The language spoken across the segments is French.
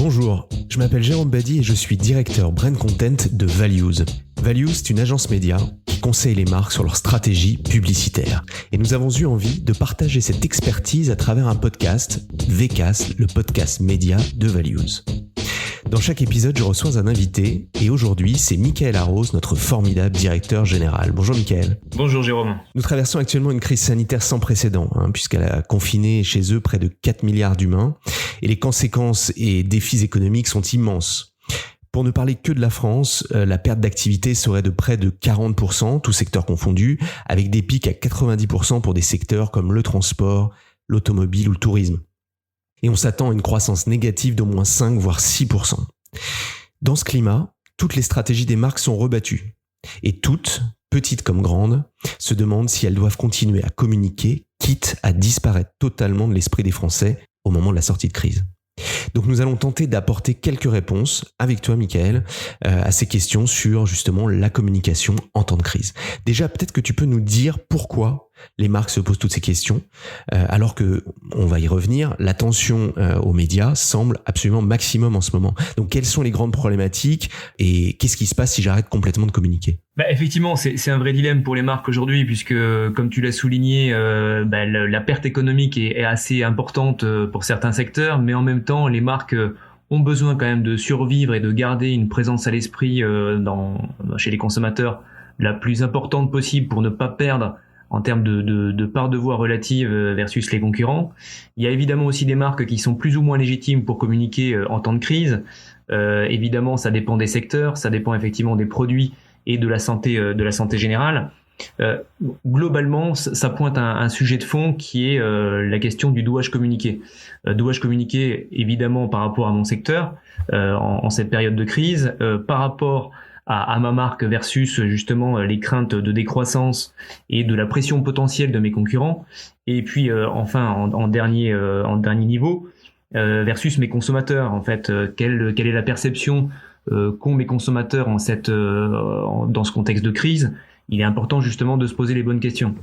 Bonjour, je m'appelle Jérôme Badi et je suis directeur Brand Content de Values. Values, c'est une agence média qui conseille les marques sur leur stratégie publicitaire. Et nous avons eu envie de partager cette expertise à travers un podcast, VCAS, le podcast média de Values. Dans chaque épisode, je reçois un invité et aujourd'hui, c'est Michael Arros, notre formidable directeur général. Bonjour Michael. Bonjour Jérôme. Nous traversons actuellement une crise sanitaire sans précédent, puisqu'elle a confiné chez eux près de 4 milliards d'humains et les conséquences et défis économiques sont immenses. Pour ne parler que de la France, la perte d'activité serait de près de 40%, tous secteurs confondus, avec des pics à 90% pour des secteurs comme le transport, l'automobile ou le tourisme. Et on s'attend à une croissance négative d'au moins 5 voire 6%. Dans ce climat, toutes les stratégies des marques sont rebattues. Et toutes, petites comme grandes, se demandent si elles doivent continuer à communiquer, quitte à disparaître totalement de l'esprit des Français au moment de la sortie de crise. Donc nous allons tenter d'apporter quelques réponses avec toi Michael à ces questions sur justement la communication en temps de crise. Déjà peut-être que tu peux nous dire pourquoi les marques se posent toutes ces questions alors que, on va y revenir, l'attention aux médias semble absolument maximum en ce moment. Donc quelles sont les grandes problématiques et qu'est-ce qui se passe si j'arrête complètement de communiquer ? Effectivement, c'est un vrai dilemme pour les marques aujourd'hui puisque, comme tu l'as souligné, la perte économique est assez importante pour certains secteurs, mais en même temps, les marques ont besoin quand même de survivre et de garder une présence à l'esprit chez les consommateurs la plus importante possible pour ne pas perdre en termes de part de voix relative versus les concurrents. Il y a évidemment aussi des marques qui sont plus ou moins légitimes pour communiquer en temps de crise. Évidemment, ça dépend des secteurs, ça dépend effectivement des produits et de la santé générale. Globalement, ça pointe à un sujet de fond qui est la question du dois-je communiquer. Dois-je communiquer évidemment par rapport à mon secteur en cette période de crise, par rapport à ma marque versus justement les craintes de décroissance et de la pression potentielle de mes concurrents, et puis enfin en dernier niveau versus mes consommateurs. En fait, quelle est la perception qu'ont mes consommateurs dans ce contexte de crise. Il est important justement de se poser les bonnes questions.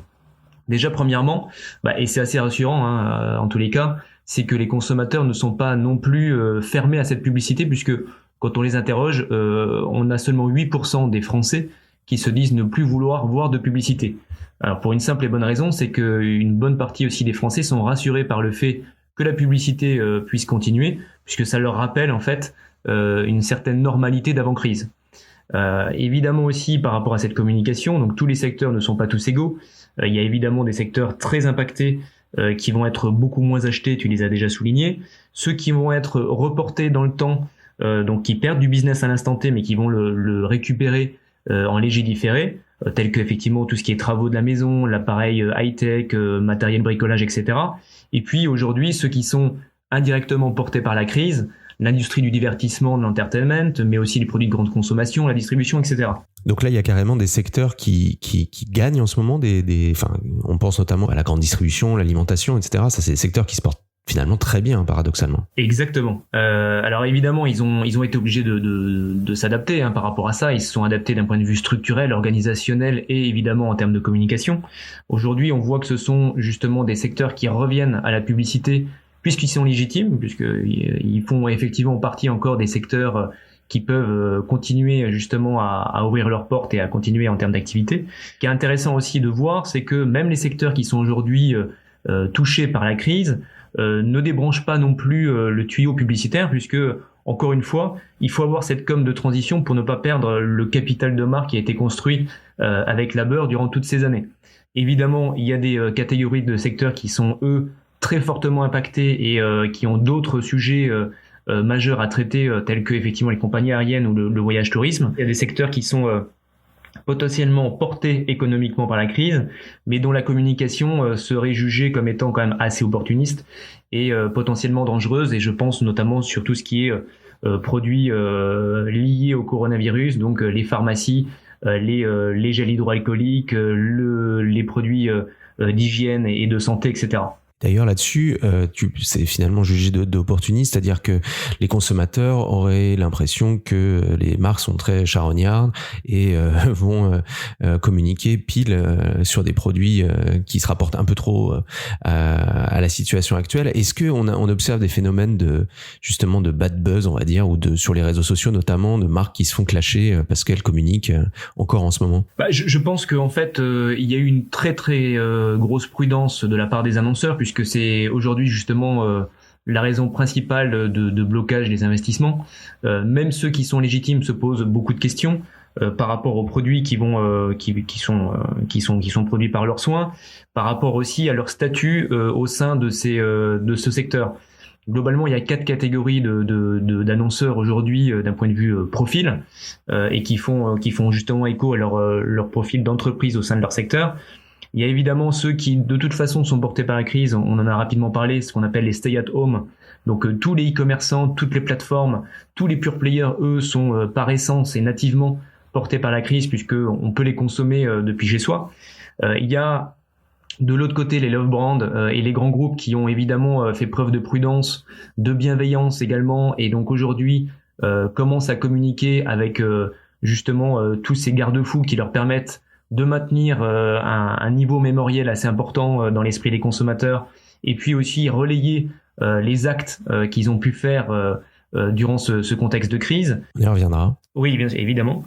Déjà premièrement, et c'est assez rassurant en tous les cas, c'est que les consommateurs ne sont pas non plus fermés à cette publicité, puisque quand on les interroge, on a seulement 8% des Français qui se disent ne plus vouloir voir de publicité. Alors pour une simple et bonne raison, c'est qu'une bonne partie aussi des Français sont rassurés par le fait que la publicité puisse continuer, puisque ça leur rappelle en fait une certaine normalité d'avant-crise. Évidemment aussi par rapport à cette communication, donc tous les secteurs ne sont pas tous égaux. Il y a évidemment des secteurs très impactés qui vont être beaucoup moins achetés, tu les as déjà soulignés. Ceux qui vont être reportés dans le temps, donc qui perdent du business à l'instant T, mais qui vont le récupérer en léger différé, tels que effectivement tout ce qui est travaux de la maison, l'appareil high-tech, matériel bricolage, etc. Et puis aujourd'hui, ceux qui sont indirectement portés par la crise, l'industrie du divertissement, de l'entertainment, mais aussi les produits de grande consommation, la distribution, etc. Donc là, il y a carrément des secteurs qui gagnent en ce moment on pense notamment à la grande distribution, l'alimentation, etc. Ça, c'est des secteurs qui se portent finalement très bien, paradoxalement. Exactement. Alors évidemment, ils ont été obligés de s'adapter par rapport à ça. Ils se sont adaptés d'un point de vue structurel, organisationnel et évidemment en termes de communication. Aujourd'hui, on voit que ce sont justement des secteurs qui reviennent à la publicité puisqu'ils sont légitimes, puisqu'ils font effectivement partie encore des secteurs qui peuvent continuer justement à ouvrir leurs portes et à continuer en termes d'activité. Ce qui est intéressant aussi de voir, c'est que même les secteurs qui sont aujourd'hui touchés par la crise ne débranchent pas non plus le tuyau publicitaire, puisque, encore une fois, il faut avoir cette com de transition pour ne pas perdre le capital de marque qui a été construit avec labeur durant toutes ces années. Évidemment, il y a des catégories de secteurs qui sont, eux, très fortement impactés et qui ont d'autres sujets majeurs à traiter, tels que effectivement les compagnies aériennes ou le voyage tourisme. Il y a des secteurs qui sont potentiellement portés économiquement par la crise, mais dont la communication serait jugée comme étant quand même assez opportuniste et potentiellement dangereuse. Et je pense notamment sur tout ce qui est produits liés au coronavirus, donc les pharmacies, les gels hydroalcooliques, les produits d'hygiène et de santé, etc. D'ailleurs, là-dessus, c'est finalement jugé d'opportuniste, c'est-à-dire que les consommateurs auraient l'impression que les marques sont très charognardes et vont communiquer pile sur des produits qui se rapportent un peu trop à la situation actuelle. Est-ce que on observe des phénomènes justement de bad buzz, on va dire, ou sur les réseaux sociaux notamment, de marques qui se font clasher parce qu'elles communiquent encore en ce moment? Je pense qu'en fait, il y a eu une très très grosse prudence de la part des annonceurs, puisque c'est aujourd'hui justement la raison principale de blocage des investissements. Même ceux qui sont légitimes se posent beaucoup de questions par rapport aux produits qui sont produits par leurs soins, par rapport aussi à leur statut au sein de ce secteur. Globalement, il y a 4 catégories d'annonceurs aujourd'hui d'un point de vue profil et qui font justement écho à leur profil d'entreprise au sein de leur secteur. Il y a évidemment ceux qui, de toute façon, sont portés par la crise. On en a rapidement parlé, ce qu'on appelle les stay-at-home. Donc tous les e-commerçants, toutes les plateformes, tous les pure players, eux, sont par essence et nativement portés par la crise, puisque on peut les consommer depuis chez soi. Il y a de l'autre côté les love brands et les grands groupes qui ont évidemment fait preuve de prudence, de bienveillance également, et donc aujourd'hui commencent à communiquer avec justement tous ces garde-fous qui leur permettent de maintenir un niveau mémoriel assez important dans l'esprit des consommateurs, et puis aussi relayer les actes qu'ils ont pu faire durant ce contexte de crise. On y reviendra. Oui, bien évidemment.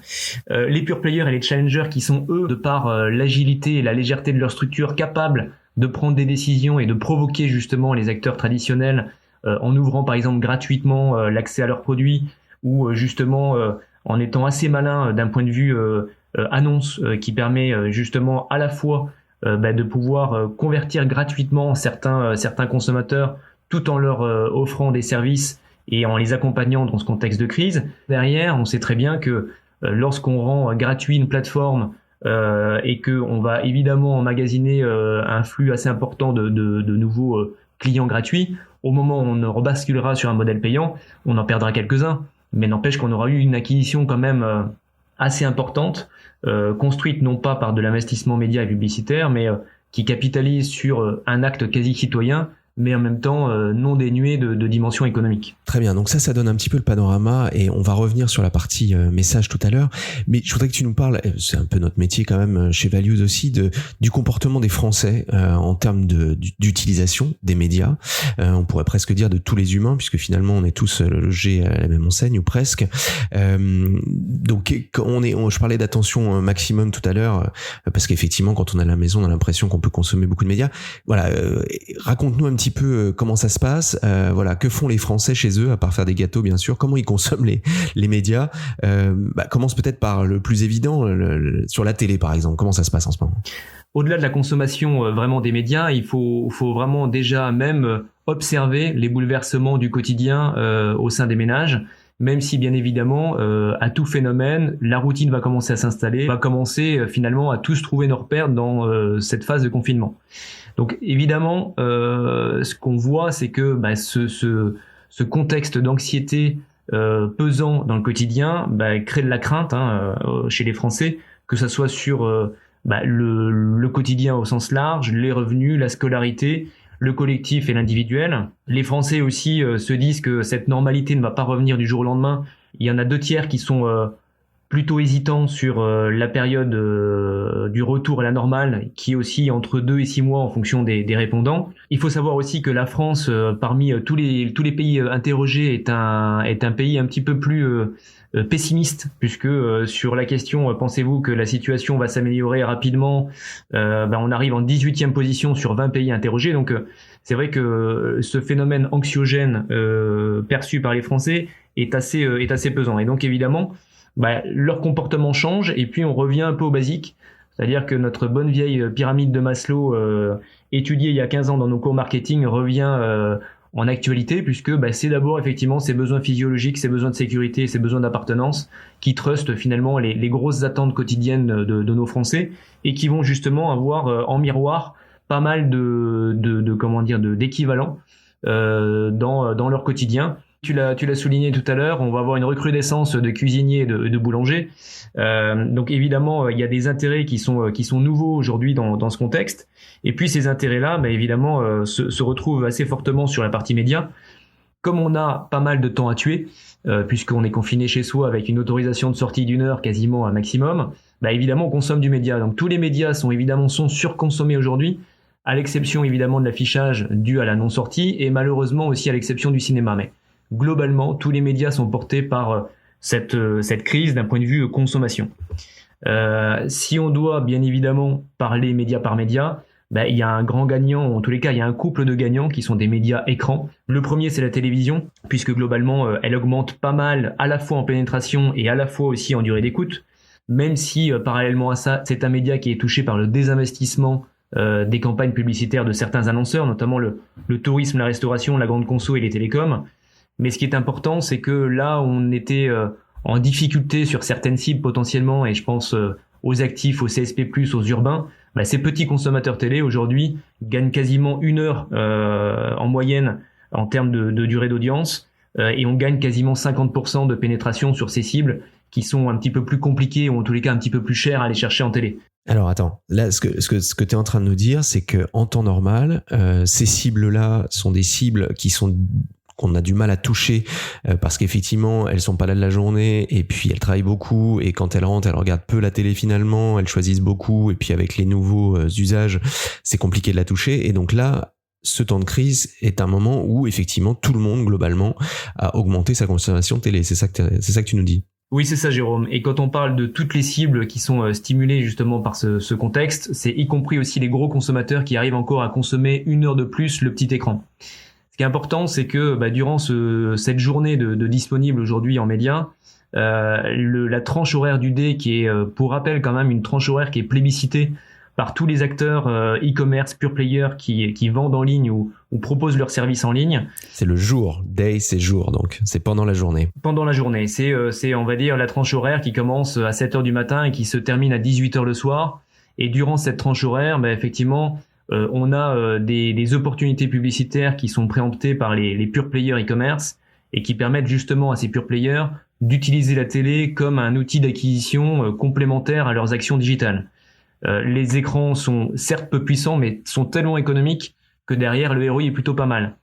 Les pure players et les challengers qui sont, eux, de par l'agilité et la légèreté de leur structure, capables de prendre des décisions et de provoquer justement les acteurs traditionnels en ouvrant par exemple gratuitement l'accès à leurs produits, ou justement en étant assez malin d'un point de vue annonce qui permet justement à la fois de pouvoir convertir gratuitement certains consommateurs tout en leur offrant des services et en les accompagnant dans ce contexte de crise. Derrière, on sait très bien que lorsqu'on rend gratuit une plateforme et qu'on va évidemment emmagasiner un flux assez important de nouveaux clients gratuits, au moment où on rebasculera sur un modèle payant, on en perdra quelques-uns. Mais n'empêche qu'on aura eu une acquisition quand même assez importante, construite non pas par de l'investissement média et publicitaire, mais qui capitalise sur un acte quasi citoyen, mais en même temps non dénué de dimension économique. Très bien, donc ça donne un petit peu le panorama, et on va revenir sur la partie message tout à l'heure, mais je voudrais que tu nous parles, c'est un peu notre métier quand même chez Values aussi, du comportement des Français en termes d'utilisation des médias, on pourrait presque dire de tous les humains, puisque finalement on est tous logés à la même enseigne, ou presque. Donc je parlais d'attention maximum tout à l'heure, parce qu'effectivement quand on est à la maison on a l'impression qu'on peut consommer beaucoup de médias. Voilà, raconte-nous un petit peu comment ça se passe, voilà, que font les Français chez eux, à part faire des gâteaux bien sûr, comment ils consomment les médias. Commence peut-être par le plus évident, sur la télé par exemple, comment ça se passe en ce moment? Au-delà de la consommation vraiment des médias, il faut vraiment déjà même observer les bouleversements du quotidien au sein des ménages, même si bien évidemment à tout phénomène, la routine va commencer à s'installer, va commencer finalement à tous trouver nos repères dans cette phase de confinement. Donc évidemment, ce qu'on voit, c'est que ce contexte d'anxiété pesant dans le quotidien crée de la crainte chez les Français, que ça soit sur le quotidien au sens large, les revenus, la scolarité, le collectif et l'individuel. Les Français aussi se disent que cette normalité ne va pas revenir du jour au lendemain. Il y en a 2/3 qui sont plutôt hésitants sur la période du retour à la normale, qui est aussi entre 2 et 6 mois en fonction des répondants. Il faut savoir aussi que la France, parmi tous les pays interrogés, est un pays un petit peu plus pessimiste, puisque sur la question pensez-vous que la situation va s'améliorer rapidement, on arrive en 18e position sur 20 pays interrogés. Donc c'est vrai que ce phénomène anxiogène perçu par les Français est assez pesant, et donc évidemment leur comportement change, et puis on revient un peu au basique, c'est-à-dire que notre bonne vieille pyramide de Maslow étudiée il y a 15 ans dans nos cours marketing revient en actualité, puisque c'est d'abord effectivement ces besoins physiologiques, ces besoins de sécurité, ces besoins d'appartenance qui trustent finalement les grosses attentes quotidiennes de nos Français, et qui vont justement avoir en miroir pas mal d'équivalents dans leur quotidien, Tu l'as souligné tout à l'heure, on va avoir une recrudescence de cuisiniers et de boulangers. Donc évidemment, il y a des intérêts qui sont nouveaux aujourd'hui dans ce contexte. Et puis ces intérêts-là, évidemment, se retrouvent assez fortement sur la partie média. Comme on a pas mal de temps à tuer, puisqu'on est confiné chez soi avec une autorisation de sortie d'1 heure quasiment un maximum, évidemment on consomme du média. Donc tous les médias sont surconsommés aujourd'hui, à l'exception évidemment de l'affichage dû à la non-sortie et malheureusement aussi à l'exception du cinéma. Mais globalement, tous les médias sont portés par cette crise d'un point de vue consommation. Si on doit bien évidemment parler média par média, il y a un grand gagnant, ou en tous les cas, il y a un couple de gagnants qui sont des médias écrans. Le premier, c'est la télévision, puisque globalement, elle augmente pas mal, à la fois en pénétration et à la fois aussi en durée d'écoute, même si, parallèlement à ça, c'est un média qui est touché par le désinvestissement des campagnes publicitaires de certains annonceurs, notamment le tourisme, la restauration, la grande conso et les télécoms. Mais ce qui est important, c'est que là, on était en difficulté sur certaines cibles potentiellement, et je pense aux actifs, aux CSP+, aux urbains. Ces petits consommateurs télé, aujourd'hui, gagnent quasiment 1 heure en moyenne en termes de durée d'audience, et on gagne quasiment 50% de pénétration sur ces cibles qui sont un petit peu plus compliquées, ou en tous les cas un petit peu plus chères à aller chercher en télé. Alors attends, là ce que tu es en train de nous dire, c'est que en temps normal, ces cibles-là sont des cibles qu'on a du mal à toucher parce qu'effectivement elles sont pas là de la journée et puis elles travaillent beaucoup et quand elles rentrent elles regardent peu la télé finalement, elles choisissent beaucoup et puis avec les nouveaux usages c'est compliqué de la toucher et donc là ce temps de crise est un moment où effectivement tout le monde globalement a augmenté sa consommation de télé, c'est ça que tu nous dis. Oui, c'est ça, Jérôme. Et quand on parle de toutes les cibles qui sont stimulées justement par ce contexte, c'est y compris aussi les gros consommateurs qui arrivent encore à consommer 1 heure de plus le petit écran. Ce qui est important, c'est que durant cette journée de disponible aujourd'hui en médias, la tranche horaire du D, qui est, pour rappel quand même, une tranche horaire qui est plébiscitée par tous les acteurs e-commerce, pure player qui vendent en ligne ou proposent leurs services en ligne. C'est le jour, day c'est jour, donc c'est pendant la journée. Pendant la journée, c'est on va dire la tranche horaire qui commence à 7h du matin et qui se termine à 18h le soir. Et durant cette tranche horaire, effectivement, on a des opportunités publicitaires qui sont préemptées par les pure players e-commerce et qui permettent justement à ces pure players d'utiliser la télé comme un outil d'acquisition complémentaire à leurs actions digitales. Les écrans sont certes peu puissants mais sont tellement économiques que derrière le ROI est plutôt pas mal.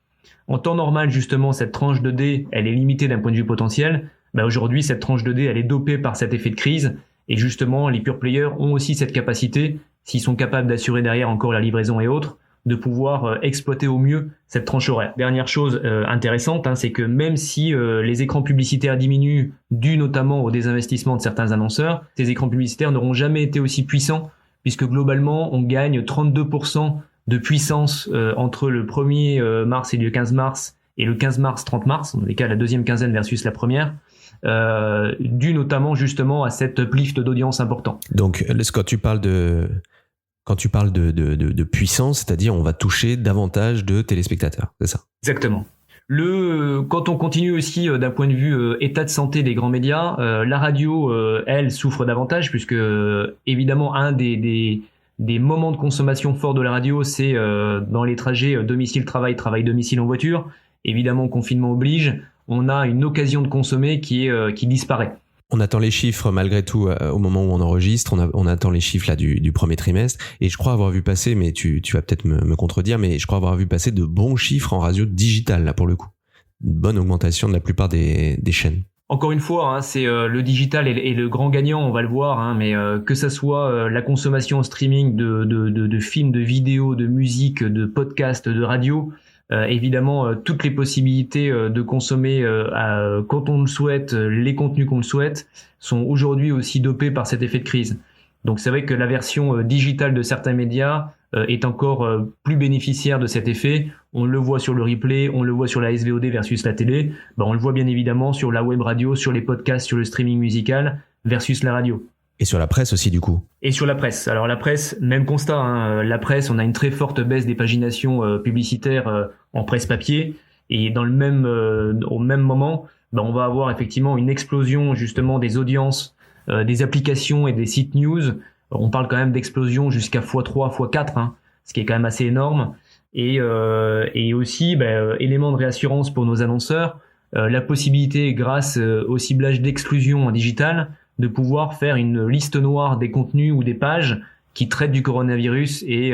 En temps normal justement cette tranche de D elle est limitée d'un point de vue potentiel. Aujourd'hui cette tranche de D elle est dopée par cet effet de crise et justement les pure players ont aussi cette capacité, s'ils sont capables d'assurer derrière encore la livraison et autres, de pouvoir exploiter au mieux cette tranche horaire. Dernière chose intéressante, c'est que même si les écrans publicitaires diminuent dû notamment au désinvestissement de certains annonceurs, ces écrans publicitaires n'auront jamais été aussi puissants puisque globalement, on gagne 32% de puissance entre le 1er mars et le 15 mars, et le 15 mars, 30 mars, dans les cas la deuxième quinzaine versus la première, dû notamment justement à cette uplift d'audience important. Donc, quand tu parles de puissance, c'est-à-dire on va toucher davantage de téléspectateurs, c'est ça? Exactement. Quand on continue aussi d'un point de vue état de santé des grands médias, la radio, elle, souffre davantage puisque évidemment un des moments de consommation forts de la radio, c'est dans les trajets domicile-travail, travail-domicile en voiture. Évidemment, confinement oblige, on a une occasion de consommer qui disparaît. On attend les chiffres malgré tout au moment où on enregistre, on attend les chiffres là du premier trimestre et je crois avoir vu passer, mais tu vas peut-être me contredire, mais je crois avoir vu passer de bons chiffres en radio digitale là pour le coup. Une bonne augmentation de la plupart des chaînes. Encore une fois, c'est le digital est le grand gagnant, on va le voir, mais que ça soit la consommation en streaming de films, de vidéos, de musique, de podcasts, de radio, évidemment toutes les possibilités de consommer quand on le souhaite, les contenus qu'on le souhaite, sont aujourd'hui aussi dopés par cet effet de crise. Donc c'est vrai que la version digitale de certains médias est encore plus bénéficiaire de cet effet. On le voit sur le replay, on le voit sur la SVOD versus la télé. On le voit bien évidemment sur la web radio, sur les podcasts, sur le streaming musical versus la radio. Et sur la presse aussi du coup. Et sur la presse. Alors la presse, même constat. La presse, on a une très forte baisse des paginations publicitaires en presse papier. Et au même moment, on va avoir effectivement une explosion justement des audiences, des applications et des sites news. On parle quand même d'explosion jusqu'à x3, x4, ce qui est quand même assez énorme. Et aussi, élément de réassurance pour nos annonceurs, la possibilité, grâce au ciblage d'exclusion en digital, de pouvoir faire une liste noire des contenus ou des pages qui traitent du coronavirus et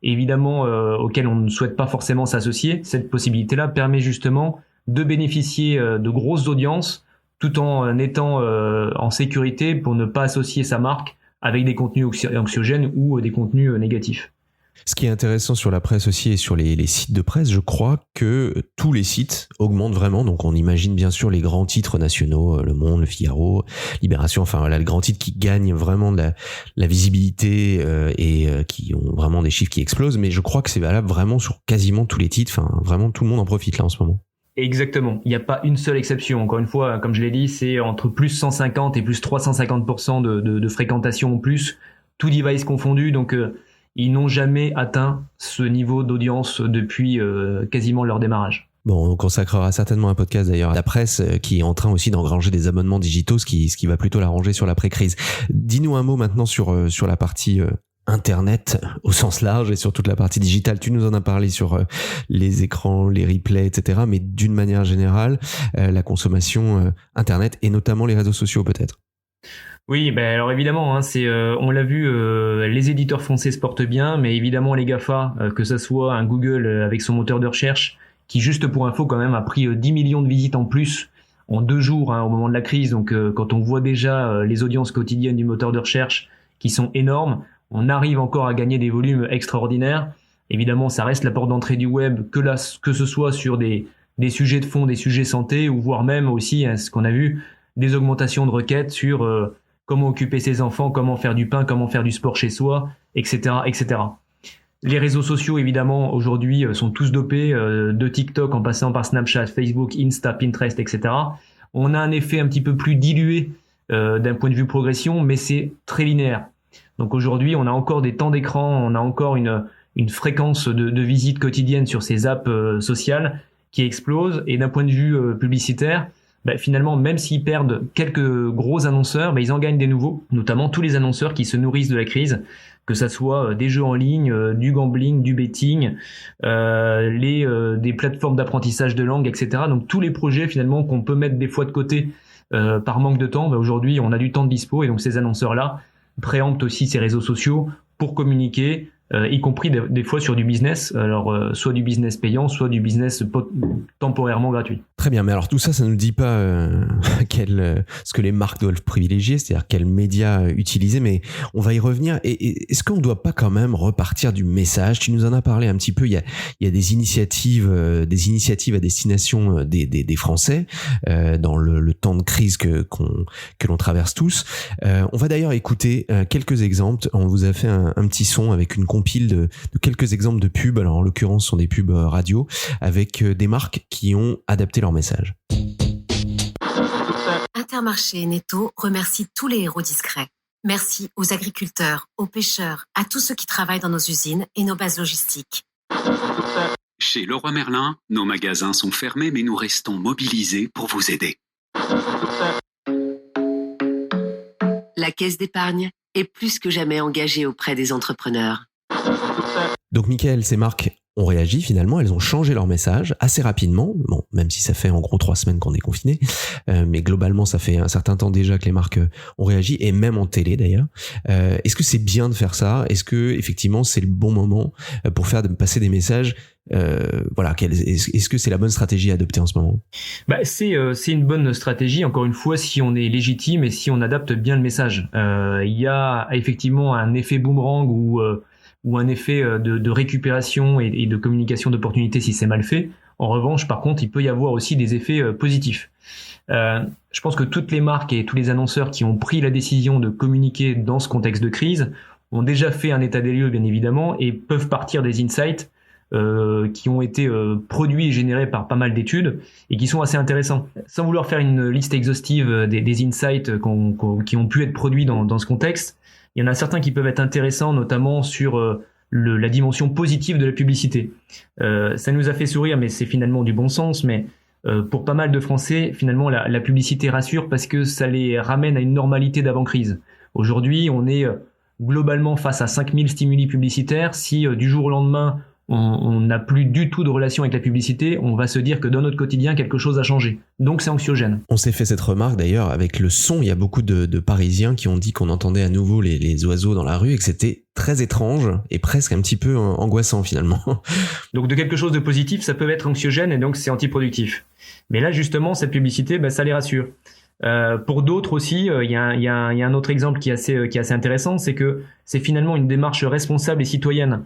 évidemment auxquels on ne souhaite pas forcément s'associer. Cette possibilité-là permet justement de bénéficier de grosses audiences tout en étant en sécurité pour ne pas associer sa marque avec des contenus anxiogènes ou des contenus négatifs. Ce qui est intéressant sur la presse aussi et sur les sites de presse, je crois que tous les sites augmentent vraiment. Donc on imagine bien sûr les grands titres nationaux, Le Monde, Le Figaro, Libération, enfin voilà, les grands titres qui gagnent vraiment de la visibilité et qui ont vraiment des chiffres qui explosent. Mais je crois que c'est valable vraiment sur quasiment tous les titres. Enfin vraiment tout le monde en profite là en ce moment. Exactement. Il n'y a pas une seule exception. Encore une fois, comme je l'ai dit, c'est entre plus 150 et plus 350% de fréquentation en plus, tout device confondu. Donc ils n'ont jamais atteint ce niveau d'audience depuis quasiment leur démarrage. Bon, on consacrera certainement un podcast d'ailleurs à la presse qui est en train aussi d'engranger des abonnements digitaux, ce qui va plutôt l'arranger sur l'après-crise. Dis-nous un mot maintenant sur la partie Internet au sens large et sur toute la partie digitale. Tu nous en as parlé sur les écrans, les replays, etc. Mais d'une manière générale, la consommation Internet et notamment les réseaux sociaux peut-être. Oui, alors évidemment, on l'a vu, les éditeurs français se portent bien, mais évidemment les GAFA, que ça soit un Google avec son moteur de recherche, qui juste pour info quand même a pris 10 millions de visites en plus en 2 jours au moment de la crise. Donc quand on voit déjà les audiences quotidiennes du moteur de recherche qui sont énormes, on arrive encore à gagner des volumes extraordinaires. Évidemment, ça reste la porte d'entrée du web, que ce soit sur des sujets de fond, des sujets santé, ou voire même aussi, ce qu'on a vu, des augmentations de requêtes sur comment occuper ses enfants, comment faire du pain, comment faire du sport chez soi, etc., etc. Les réseaux sociaux, évidemment, aujourd'hui, sont tous dopés, de TikTok en passant par Snapchat, Facebook, Insta, Pinterest, etc. On a un effet un petit peu plus dilué d'un point de vue progression, mais c'est très linéaire. Donc aujourd'hui, on a encore des temps d'écran, on a encore une fréquence de visite quotidienne sur ces apps sociales qui explose. Et d'un point de vue publicitaire, finalement, même s'ils perdent quelques gros annonceurs, ils en gagnent des nouveaux, notamment tous les annonceurs qui se nourrissent de la crise, que ça soit des jeux en ligne, du gambling, du betting, des plateformes d'apprentissage de langue, etc. Donc tous les projets finalement qu'on peut mettre des fois de côté par manque de temps, aujourd'hui on a du temps de dispo et donc ces annonceurs-là préemptent aussi ces réseaux sociaux pour communiquer, y compris des fois sur du business, alors soit du business payant, soit du business temporairement gratuit. Très bien, mais alors tout ça, ça ne nous dit pas ce que les marques doivent privilégier, c'est-à-dire quels médias utiliser, mais on va y revenir. Et est-ce qu'on ne doit pas quand même repartir du message ? Tu nous en as parlé un petit peu, il y a des initiatives à destination des Français dans le temps de crise que l'on traverse tous. On va d'ailleurs écouter quelques exemples. On vous a fait un petit son avec une compile de quelques exemples de pubs. Alors en l'occurrence, ce sont des pubs radio avec des marques qui ont adapté leur message. Intermarché et Netto remercie tous les héros discrets. Merci aux agriculteurs, aux pêcheurs, à tous ceux qui travaillent dans nos usines et nos bases logistiques. Chez Leroy Merlin, nos magasins sont fermés, mais nous restons mobilisés pour vous aider. La Caisse d'épargne est plus que jamais engagée auprès des entrepreneurs. Donc Mickaël, ces marques ont réagi finalement, elles ont changé leur message assez rapidement, bon, même si ça fait en gros 3 semaines qu'on est confiné, mais globalement ça fait un certain temps déjà que les marques ont réagi, et même en télé d'ailleurs. Est-ce que c'est bien de faire ça ? Est-ce que effectivement c'est le bon moment pour faire passer des messages ? Est-ce que c'est la bonne stratégie à adopter en ce moment ? C'est une bonne stratégie, encore une fois, si on est légitime et si on adapte bien le message. Il y a effectivement un effet boomerang ou un effet de récupération et de communication d'opportunités si c'est mal fait. En revanche, par contre, il peut y avoir aussi des effets positifs. Je pense que toutes les marques et tous les annonceurs qui ont pris la décision de communiquer dans ce contexte de crise ont déjà fait un état des lieux, bien évidemment, et peuvent partir des insights qui ont été produits et générés par pas mal d'études et qui sont assez intéressants. Sans vouloir faire une liste exhaustive des insights qui ont pu être produits dans ce contexte, il y en a certains qui peuvent être intéressants, notamment sur la dimension positive de la publicité. Ça nous a fait sourire, mais c'est finalement du bon sens. Mais pour pas mal de Français, finalement, la publicité rassure parce que ça les ramène à une normalité d'avant-crise. Aujourd'hui, on est globalement face à 5000 stimuli publicitaires. Si du jour au lendemain, on n'a plus du tout de relation avec la publicité, on va se dire que dans notre quotidien, quelque chose a changé. Donc c'est anxiogène. On s'est fait cette remarque d'ailleurs avec le son. Il y a beaucoup de Parisiens qui ont dit qu'on entendait à nouveau les oiseaux dans la rue et que c'était très étrange et presque un petit peu angoissant finalement. Donc de quelque chose de positif, ça peut être anxiogène et donc c'est antiproductif. Mais là justement, cette publicité, ça les rassure. Pour d'autres aussi, il y a un autre exemple qui est assez intéressant, c'est que c'est finalement une démarche responsable et citoyenne.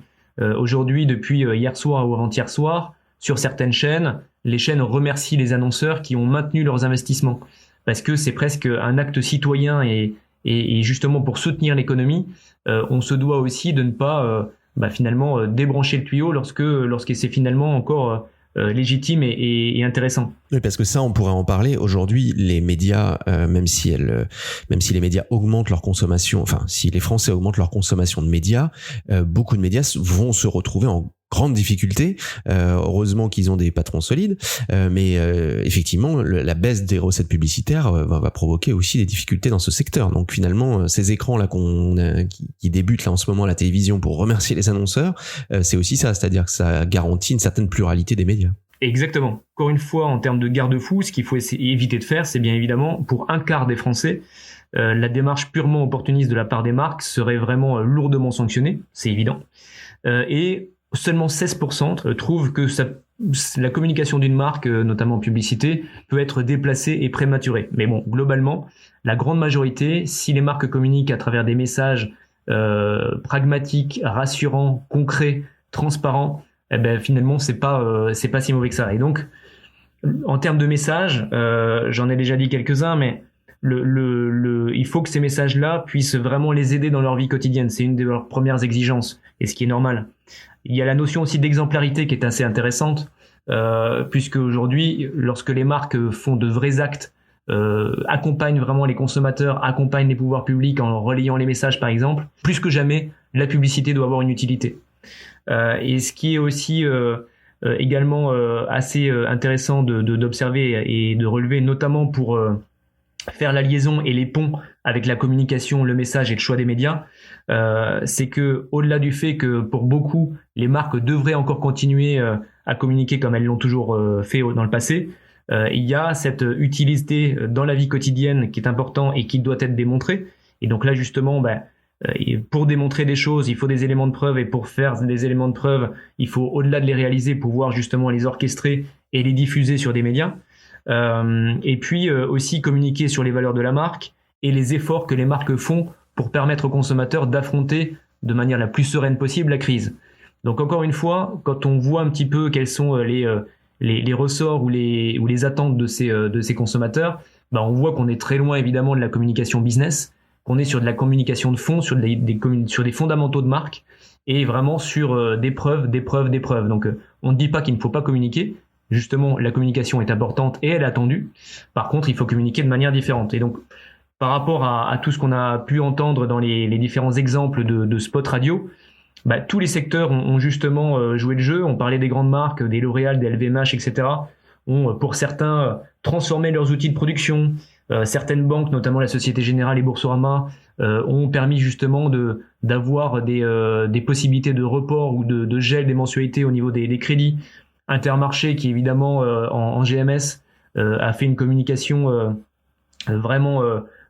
Aujourd'hui, depuis hier soir ou avant-hier soir, sur certaines chaînes, les chaînes remercient les annonceurs qui ont maintenu leurs investissements. Parce que c'est presque un acte citoyen et justement pour soutenir l'économie, on se doit aussi de ne pas finalement débrancher le tuyau lorsque c'est finalement encore légitime et intéressant. Oui, parce que ça, on pourrait en parler. Aujourd'hui, les médias, même si les médias augmentent leur consommation, enfin, si les Français augmentent leur consommation de médias, beaucoup de médias vont se retrouver en grande difficulté. Heureusement qu'ils ont des patrons solides, mais effectivement, la baisse des recettes publicitaires va provoquer aussi des difficultés dans ce secteur. Donc finalement, ces écrans là qui débutent là en ce moment à la télévision pour remercier les annonceurs, c'est aussi ça, c'est-à-dire que ça garantit une certaine pluralité des médias. Exactement. Encore une fois, en termes de garde-fou, ce qu'il faut éviter de faire, c'est bien évidemment, pour un quart des Français, la démarche purement opportuniste de la part des marques serait vraiment lourdement sanctionnée, c'est évident. Et seulement 16% trouvent que la communication d'une marque, notamment en publicité, peut être déplacée et prématurée. Mais bon, globalement, la grande majorité, si les marques communiquent à travers des messages pragmatiques, rassurants, concrets, transparents, finalement, c'est pas si mauvais que ça. Et donc, en termes de messages, j'en ai déjà dit quelques-uns, mais il faut que ces messages-là puissent vraiment les aider dans leur vie quotidienne. C'est une de leurs premières exigences, et ce qui est normal. Il y a la notion aussi d'exemplarité qui est assez intéressante, puisque aujourd'hui, lorsque les marques font de vrais actes, accompagnent vraiment les consommateurs, accompagnent les pouvoirs publics en relayant les messages par exemple, plus que jamais, la publicité doit avoir une utilité. Et ce qui est aussi également assez intéressant d'observer et de relever, notamment pour faire la liaison et les ponts avec la communication, le message et le choix des médias, c'est que au-delà du fait que pour beaucoup les marques devraient encore continuer à communiquer comme elles l'ont toujours fait dans le passé, il y a cette utilité dans la vie quotidienne qui est important et qui doit être démontrée. Et donc là justement, pour démontrer des choses, il faut des éléments de preuve, et pour faire des éléments de preuve, il faut au-delà de les réaliser, pouvoir justement les orchestrer et les diffuser sur des médias. Et puis aussi communiquer sur les valeurs de la marque et les efforts que les marques font pour permettre aux consommateurs d'affronter de manière la plus sereine possible la crise. Donc encore une fois, quand on voit un petit peu quels sont les ressorts ou les attentes de ces consommateurs, on voit qu'on est très loin évidemment de la communication business, qu'on est sur de la communication de fond, sur des fondamentaux de marque, et vraiment sur des preuves. Donc on ne dit pas qu'il ne faut pas communiquer. Justement, la communication est importante et elle est attendue. Par contre, il faut communiquer de manière différente. Et donc, par rapport à tout ce qu'on a pu entendre dans les différents exemples de spots radio, tous les secteurs ont justement joué le jeu. On parlait des grandes marques, des L'Oréal, des LVMH, etc. ont, pour certains, transformé leurs outils de production. Certaines banques, notamment la Société Générale et Boursorama, ont permis justement d'avoir des possibilités de report ou de gel des mensualités au niveau des crédits. Intermarché, qui évidemment en GMS a fait une communication vraiment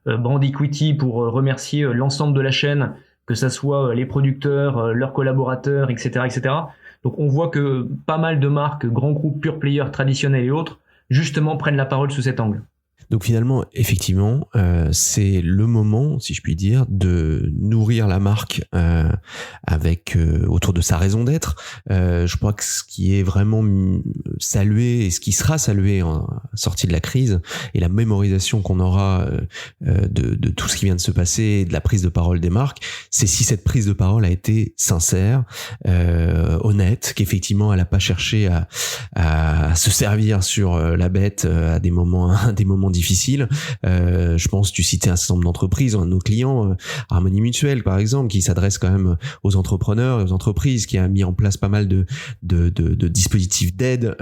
brand equity pour remercier l'ensemble de la chaîne, que ça soit les producteurs, leurs collaborateurs, etc., etc. Donc on voit que pas mal de marques, grands groupes pure players traditionnels et autres, justement prennent la parole sous cet angle. Donc finalement, effectivement, c'est le moment, si je puis dire, de nourrir la marque avec autour de sa raison d'être. Je crois que ce qui est vraiment salué et ce qui sera salué en sortie de la crise et la mémorisation qu'on aura de tout ce qui vient de se passer, de la prise de parole des marques, c'est si cette prise de parole a été sincère, honnête, qu'effectivement elle n'a pas cherché à se servir sur la bête à des moments difficile. Je pense, tu citais un certain nombre d'entreprises, un de nos clients, Harmonie Mutuelle par exemple, qui s'adresse quand même aux entrepreneurs et aux entreprises, qui a mis en place pas mal de dispositifs d'aide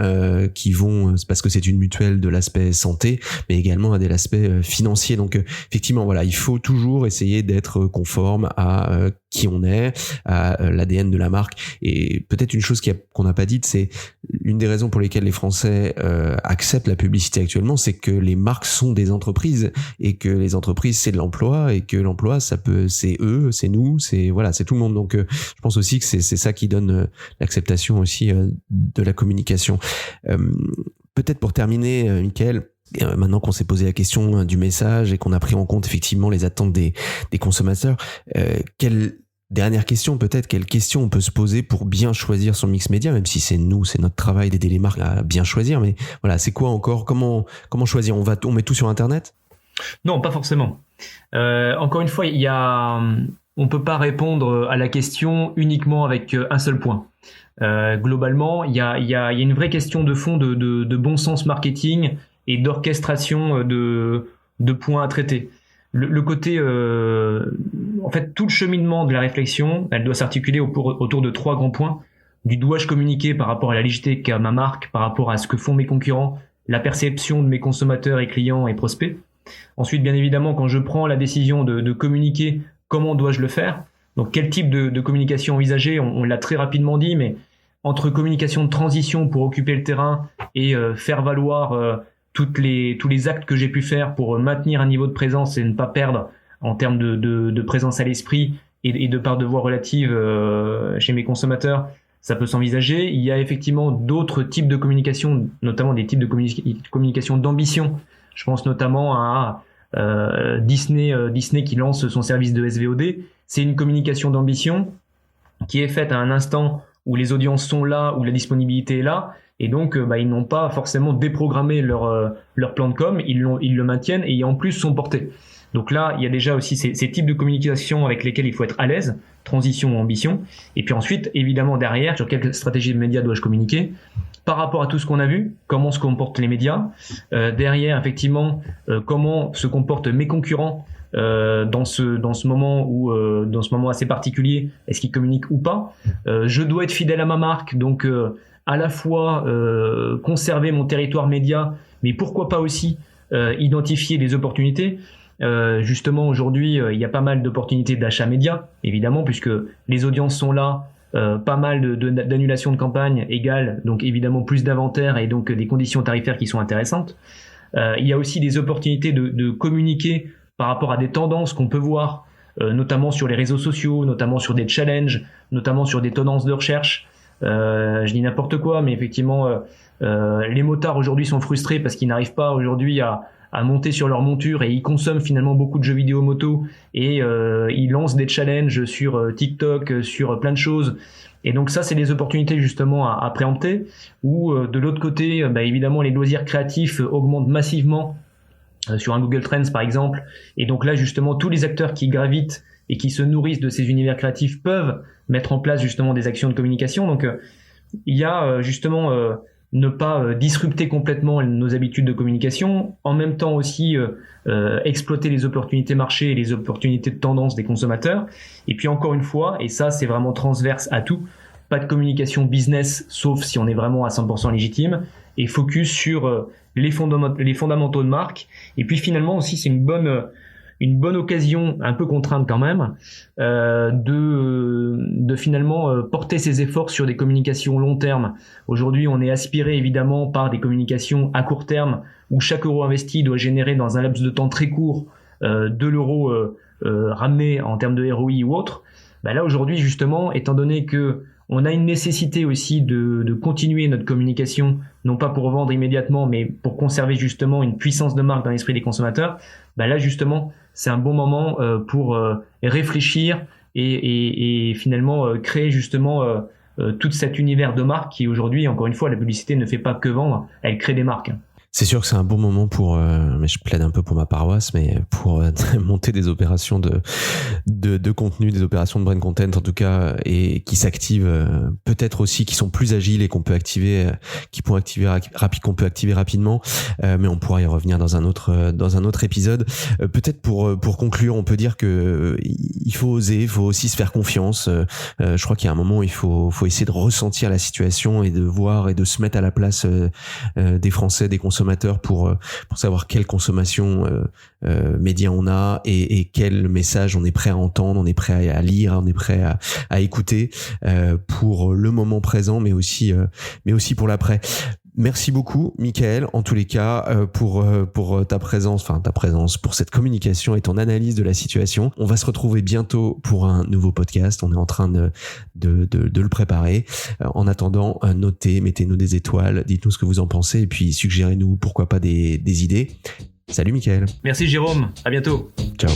qui vont, parce que c'est une mutuelle, de l'aspect santé, mais également à de l'aspect financier. Donc effectivement, voilà, il faut toujours essayer d'être conforme à qui on est, à l'ADN de la marque. Et peut-être une chose qu'on n'a pas dite, c'est l'une des raisons pour lesquelles les Français acceptent la publicité actuellement, c'est que les marques sont des entreprises et que les entreprises c'est de l'emploi, et que l'emploi c'est eux, c'est nous, c'est tout le monde. Donc je pense aussi que c'est ça qui donne l'acceptation aussi de la communication. Peut-être pour terminer, Mickaël, maintenant qu'on s'est posé la question du message et qu'on a pris en compte effectivement les attentes des consommateurs, dernière question peut-être, quelle question on peut se poser pour bien choisir son mix média, même si c'est notre travail d'aider les marques à bien choisir, mais voilà, c'est quoi encore, comment choisir, on met tout sur Internet? Non, pas forcément. Encore une fois, on peut pas répondre à la question uniquement avec un seul point. Globalement, il y a une vraie question de fond de bon sens marketing et d'orchestration de points à traiter. Le côté, en fait, tout le cheminement de la réflexion, elle doit s'articuler autour de 3 grands points. Dois-je communiquer par rapport à la légitimité qu'a ma marque, par rapport à ce que font mes concurrents, la perception de mes consommateurs et clients et prospects. Ensuite, bien évidemment, quand je prends la décision de communiquer, comment dois-je le faire? Donc, quel type de communication envisager? On l'a très rapidement dit, mais entre communication de transition pour occuper le terrain et faire valoir tous les actes que j'ai pu faire pour maintenir un niveau de présence et ne pas perdre en termes de présence à l'esprit et de part de voix relative chez mes consommateurs, ça peut s'envisager. Il y a effectivement d'autres types de communication, notamment des types de communication d'ambition. Je pense notamment à Disney qui lance son service de SVOD. C'est une communication d'ambition qui est faite à un instant où les audiences sont là, où la disponibilité est là, et donc ils n'ont pas forcément déprogrammé leur plan de com, ils le maintiennent et en plus sont portés. Donc là, il y a déjà aussi ces types de communication avec lesquels il faut être à l'aise, transition ou ambition. Et puis ensuite, évidemment, derrière, sur quelle stratégie de médias dois-je communiquer par rapport à tout ce qu'on a vu, comment se comportent les médias. Derrière, effectivement, comment se comportent mes concurrents dans ce moment assez particulier. Est-ce qu'ils communiquent ou pas? Je dois être fidèle à ma marque, donc à la fois conserver mon territoire média, mais pourquoi pas aussi identifier des opportunités. Justement aujourd'hui il y a pas mal d'opportunités d'achat média, évidemment, puisque les audiences sont là, pas mal d'annulations de campagne égale donc évidemment plus d'inventaire et donc des conditions tarifaires qui sont intéressantes. Il y a aussi des opportunités de communiquer par rapport à des tendances qu'on peut voir, notamment sur les réseaux sociaux, notamment sur des challenges, notamment sur des tendances de recherche. Je dis n'importe quoi, mais effectivement les motards aujourd'hui sont frustrés parce qu'ils n'arrivent pas aujourd'hui à monter sur leur monture, et ils consomment finalement beaucoup de jeux vidéo moto, et ils lancent des challenges sur TikTok, sur plein de choses. Et donc ça, c'est des opportunités justement à préempter. Ou de l'autre côté, évidemment, les loisirs créatifs augmentent massivement sur un Google Trends par exemple. Et donc là, justement, tous les acteurs qui gravitent et qui se nourrissent de ces univers créatifs peuvent mettre en place justement des actions de communication. Donc il y a justement ne pas disrupter complètement nos habitudes de communication, en même temps aussi exploiter les opportunités marché et les opportunités de tendance des consommateurs. Et puis encore une fois, et ça c'est vraiment transverse à tout, pas de communication business, sauf si on est vraiment à 100% légitime, et focus sur les fondamentaux de marque. Et puis finalement aussi, c'est une bonne occasion, un peu contrainte quand même, de finalement porter ses efforts sur des communications long terme. Aujourd'hui, on est aspiré évidemment par des communications à court terme, où chaque euro investi doit générer dans un laps de temps très court 2 euros ramenés en termes de ROI ou autre. Là aujourd'hui, justement, étant donné que on a une nécessité aussi de continuer notre communication, non pas pour vendre immédiatement, mais pour conserver justement une puissance de marque dans l'esprit des consommateurs. Là justement, c'est un bon moment pour réfléchir et finalement créer justement tout cet univers de marque qui aujourd'hui, encore une fois, la publicité ne fait pas que vendre, elle crée des marques. C'est sûr que c'est un bon moment pour, mais je plaide un peu pour ma paroisse, mais pour monter des opérations de contenu, des opérations de brain content en tout cas, et qui s'activent peut-être aussi, qui sont plus agiles et qu'on peut activer, qu'on peut activer rapidement. Mais on pourra y revenir dans un autre épisode. Peut-être pour conclure, on peut dire que il faut oser, il faut aussi se faire confiance. Je crois qu'il y a un moment où il faut essayer de ressentir la situation et de voir et de se mettre à la place des Français, des consommateurs pour savoir quelle consommation médias on a et quel message on est prêt à entendre, on est prêt à lire, on est prêt à écouter pour le moment présent, mais aussi pour l'après. Merci beaucoup, Michael, en tous les cas, pour ta présence, pour cette communication et ton analyse de la situation. On va se retrouver bientôt pour un nouveau podcast. On est en train de le préparer. En attendant, notez, mettez-nous des étoiles, dites-nous ce que vous en pensez et puis suggérez-nous pourquoi pas des idées. Salut, Michael. Merci, Jérôme. À bientôt. Ciao.